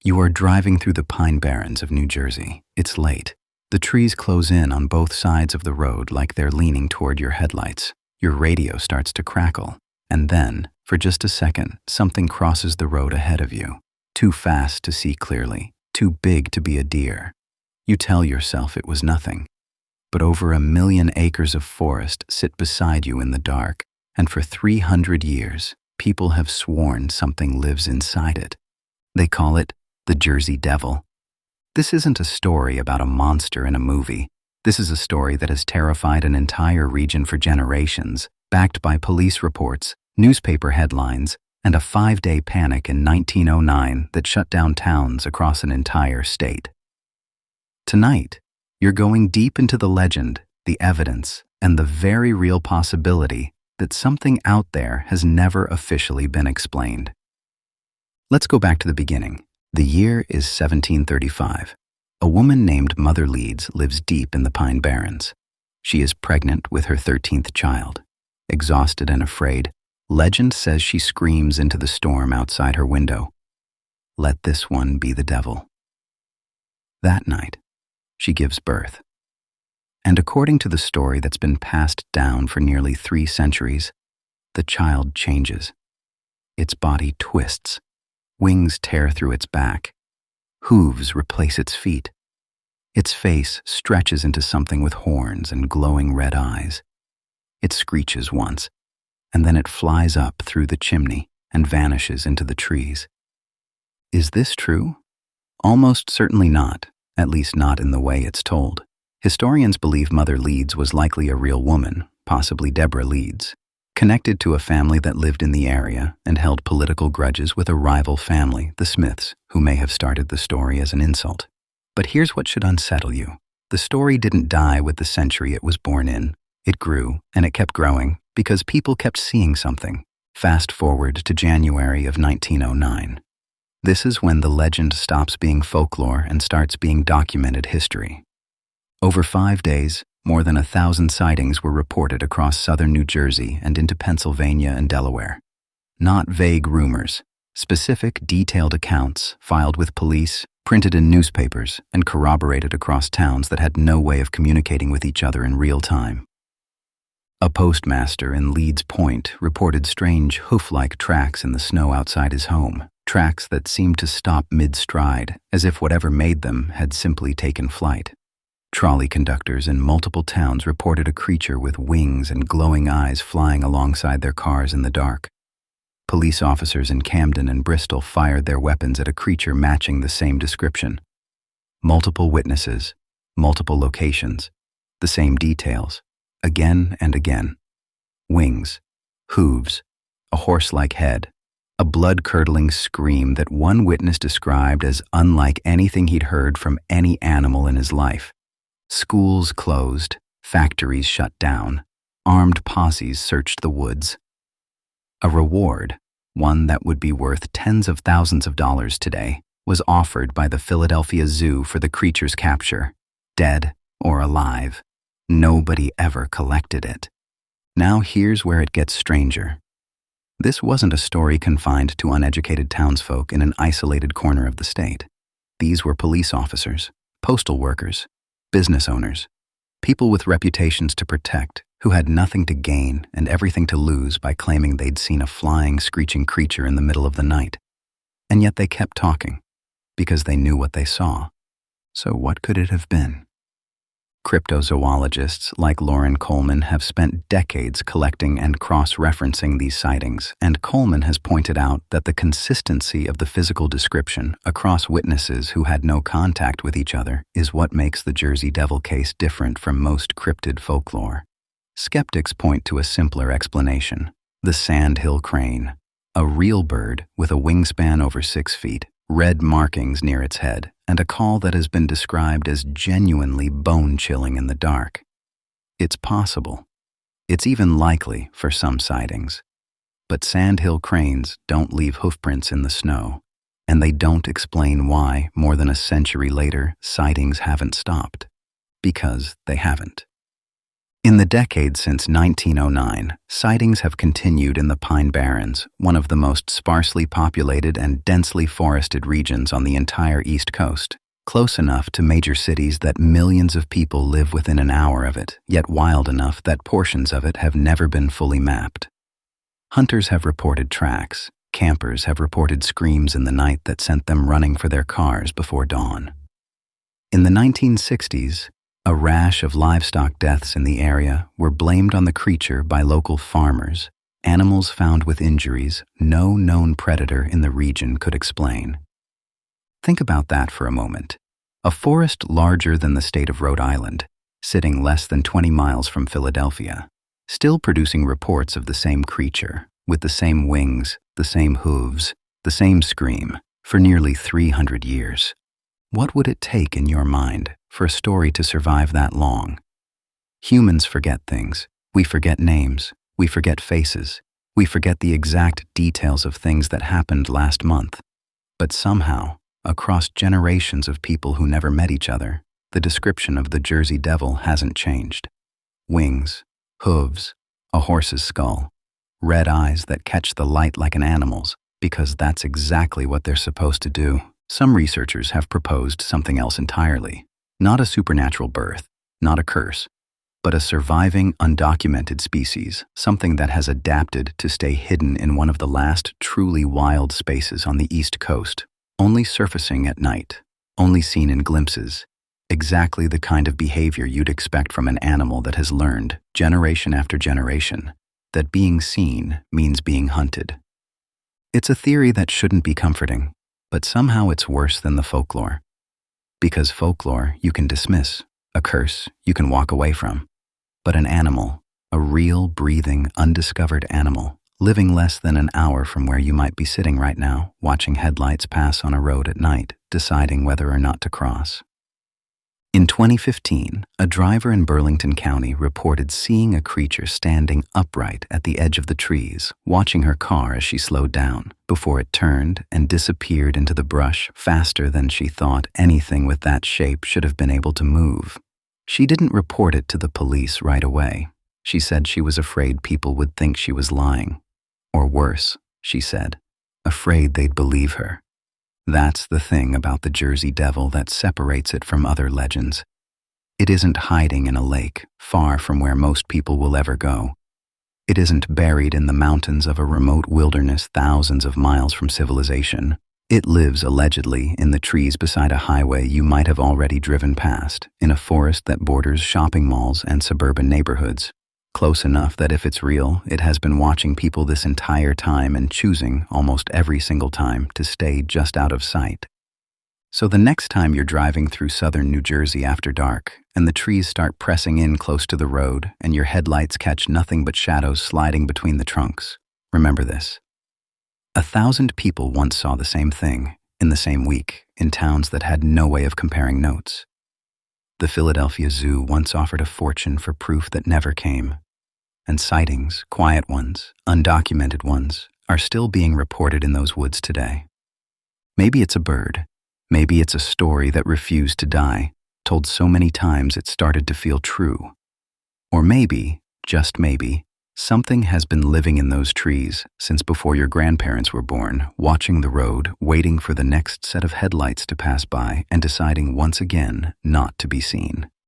You are driving through the Pine Barrens of New Jersey. It's late. The trees close in on both sides of the road like they're leaning toward your headlights. Your radio starts to crackle. And then, for just a second, something crosses the road ahead of you. Too fast to see clearly, too big to be a deer. You tell yourself it was nothing. But over 1 million acres of forest sit beside you in the dark, and for 300 years, people have sworn something lives inside it. They call it the Jersey Devil. This isn't a story about a monster in a movie. This is a story that has terrified an entire region for generations, backed by police reports, newspaper headlines, and a 5-day panic in 1909 that shut down towns across an entire state. Tonight, you're going deep into the legend, the evidence, and the very real possibility that something out there has never officially been explained. Let's go back to the beginning. The year is 1735. A woman named Mother Leeds lives deep in the Pine Barrens. She is pregnant with her 13th child. Exhausted and afraid, legend says she screams into the storm outside her window, "Let this one be the devil." That night, she gives birth. And according to the story that's been passed down for nearly 3 centuries, the child changes. Its body twists. Wings tear through its back. Hooves replace its feet. Its face stretches into something with horns and glowing red eyes. It screeches once, and then it flies up through the chimney and vanishes into the trees. Is this true? Almost certainly not, at least not in the way it's told. Historians believe Mother Leeds was likely a real woman, possibly Deborah Leeds, connected to a family that lived in the area and held political grudges with a rival family, the Smiths, who may have started the story as an insult. But here's what should unsettle you. The story didn't die with the century it was born in. It grew, and it kept growing, because people kept seeing something. Fast forward to January of 1909. This is when the legend stops being folklore and starts being documented history. Over 5 days, more than 1,000 sightings were reported across southern New Jersey and into Pennsylvania and Delaware. Not vague rumors, specific, detailed accounts filed with police, printed in newspapers, and corroborated across towns that had no way of communicating with each other in real time. A postmaster in Leeds Point reported strange hoof-like tracks in the snow outside his home, tracks that seemed to stop mid-stride, as if whatever made them had simply taken flight. Trolley conductors in multiple towns reported a creature with wings and glowing eyes flying alongside their cars in the dark. Police officers in Camden and Bristol fired their weapons at a creature matching the same description. Multiple witnesses, multiple locations, the same details, again and again. Wings, hooves, a horse-like head, a blood-curdling scream that one witness described as unlike anything he'd heard from any animal in his life. Schools closed, factories shut down, armed posses searched the woods. A reward, one that would be worth tens of thousands of dollars today, was offered by the Philadelphia Zoo for the creature's capture, dead or alive. Nobody ever collected it. Now here's where it gets stranger. This wasn't a story confined to uneducated townsfolk in an isolated corner of the state. These were police officers, postal workers, business owners, people with reputations to protect, who had nothing to gain and everything to lose by claiming they'd seen a flying, screeching creature in the middle of the night. And yet they kept talking, because they knew what they saw. So what could it have been? Cryptozoologists like Lauren Coleman have spent decades collecting and cross-referencing these sightings, and Coleman has pointed out that the consistency of the physical description across witnesses who had no contact with each other is what makes the Jersey Devil case different from most cryptid folklore. Skeptics point to a simpler explanation: the sandhill crane, a real bird with a wingspan over 6 feet, red markings near its head, and a call that has been described as genuinely bone-chilling in the dark. It's possible. It's even likely for some sightings. But sandhill cranes don't leave hoofprints in the snow, and they don't explain why, more than a century later, sightings haven't stopped. Because they haven't. In the decade since 1909, sightings have continued in the Pine Barrens, one of the most sparsely populated and densely forested regions on the entire East Coast, close enough to major cities that millions of people live within an hour of it, yet wild enough that portions of it have never been fully mapped. Hunters have reported tracks, campers have reported screams in the night that sent them running for their cars before dawn. In the 1960s, a rash of livestock deaths in the area were blamed on the creature by local farmers, animals found with injuries no known predator in the region could explain. Think about that for a moment. A forest larger than the state of Rhode Island, sitting less than 20 miles from Philadelphia, still producing reports of the same creature, with the same wings, the same hooves, the same scream, for nearly 300 years. What would it take in your mind for a story to survive that long? Humans forget things. We forget names. We forget faces. We forget the exact details of things that happened last month. But somehow, across generations of people who never met each other, the description of the Jersey Devil hasn't changed. Wings, hooves, a horse's skull, red eyes that catch the light like an animal's, because that's exactly what they're supposed to do. Some researchers have proposed something else entirely. Not a supernatural birth, not a curse, but a surviving, undocumented species, something that has adapted to stay hidden in one of the last truly wild spaces on the East Coast, only surfacing at night, only seen in glimpses, exactly the kind of behavior you'd expect from an animal that has learned, generation after generation, that being seen means being hunted. It's a theory that shouldn't be comforting, but somehow it's worse than the folklore. Because folklore you can dismiss, a curse you can walk away from. But an animal, a real, breathing, undiscovered animal, living less than an hour from where you might be sitting right now, watching headlights pass on a road at night, deciding whether or not to cross. In 2015, a driver in Burlington County reported seeing a creature standing upright at the edge of the trees, watching her car as she slowed down, before it turned and disappeared into the brush faster than she thought anything with that shape should have been able to move. She didn't report it to the police right away. She said she was afraid people would think she was lying. Or worse, she said, afraid they'd believe her. That's the thing about the Jersey Devil that separates it from other legends. It isn't hiding in a lake, far from where most people will ever go. It isn't buried in the mountains of a remote wilderness thousands of miles from civilization. It lives, allegedly, in the trees beside a highway you might have already driven past, in a forest that borders shopping malls and suburban neighborhoods. Close enough that if it's real, it has been watching people this entire time and choosing, almost every single time, to stay just out of sight. So the next time you're driving through southern New Jersey after dark, and the trees start pressing in close to the road, and your headlights catch nothing but shadows sliding between the trunks, remember this. 1,000 people once saw the same thing, in the same week, in towns that had no way of comparing notes. The Philadelphia Zoo once offered a fortune for proof that never came. And sightings, quiet ones, undocumented ones, are still being reported in those woods today. Maybe it's a bird. Maybe it's a story that refused to die, told so many times it started to feel true. Or maybe, just maybe, something has been living in those trees since before your grandparents were born, watching the road, waiting for the next set of headlights to pass by, and deciding once again not to be seen.